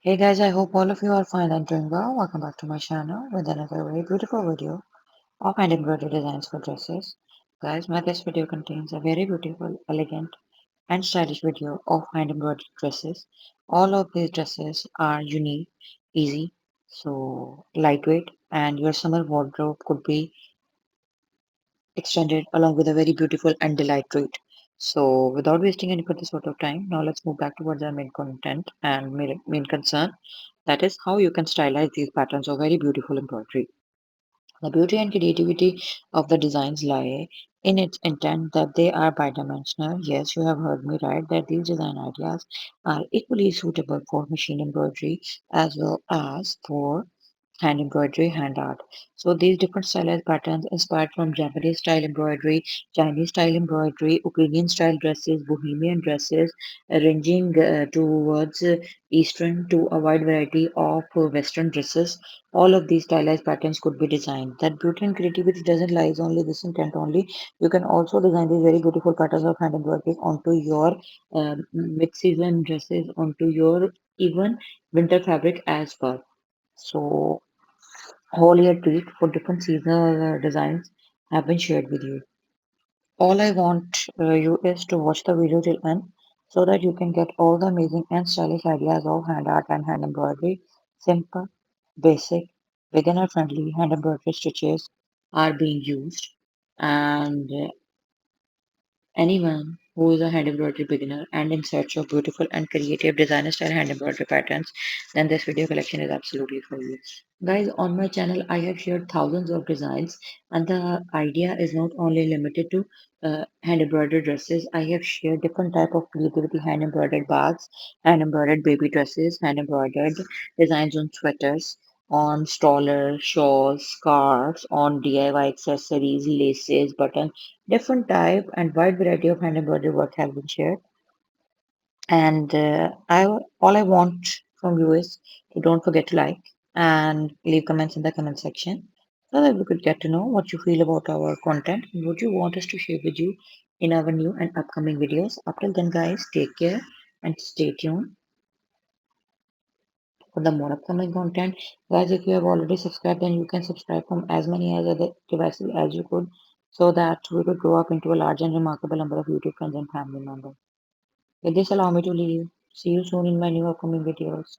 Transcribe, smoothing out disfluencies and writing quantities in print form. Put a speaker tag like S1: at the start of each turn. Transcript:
S1: Hey guys, I hope all of you are fine and doing well. Welcome back to my channel with another very beautiful video of hand embroidery designs for dresses. Guys, this video contains a very beautiful, elegant and stylish video of hand embroidered dresses. All of these dresses are unique, easy, so lightweight, and your summer wardrobe could be extended along with a very beautiful and delight treat. So without wasting any further sort of time, now let's move back towards our main content and main concern. That is how you can stylize these patterns of very beautiful embroidery. The beauty and creativity of the designs lie in its intent that they are bidimensional. Yes, you have heard me right, that these design ideas are equally suitable for machine embroidery as well as for hand embroidery, hand art. So these different stylized patterns inspired from Japanese style embroidery, Chinese style embroidery, Ukrainian style dresses, Bohemian dresses, ranging towards Eastern to a wide variety of Western dresses. All of these stylized patterns could be designed. That beauty and creativity doesn't lie only this intent only. You can also design these very beautiful patterns of hand embroidery onto your mid-season dresses, onto your even winter fabric as well. So whole year treat for different seasonal designs have been shared with you. All I want you is to watch the video till end so that you can get all the amazing and stylish ideas of hand art and hand embroidery. Simple, basic, beginner friendly hand embroidery stitches are being used, and anyone who is a hand embroidery beginner and in search of beautiful and creative designer style hand embroidery patterns, then this video collection is absolutely for you. Guys, on my channel, I have shared thousands of designs, and the idea is not only limited to hand embroidered dresses. I have shared different type of creativity hand embroidered bags, hand embroidered baby dresses, hand embroidered designs on sweaters, on strollers, shawls, scarves, on DIY accessories, laces, buttons. Different type and wide variety of hand embroidery work have been shared. And all I want from you is to don't forget to like and leave comments in the comment section so that we could get to know what you feel about our content and what you want us to share with you in our new and upcoming videos. Up till then, guys, take care and stay tuned for the more upcoming content. Guys, if you have already subscribed, then you can subscribe from as many as other devices as you could so that we could grow up into a large and remarkable number of YouTube friends and family members. With this, allow me to leave. See you soon in my new upcoming videos.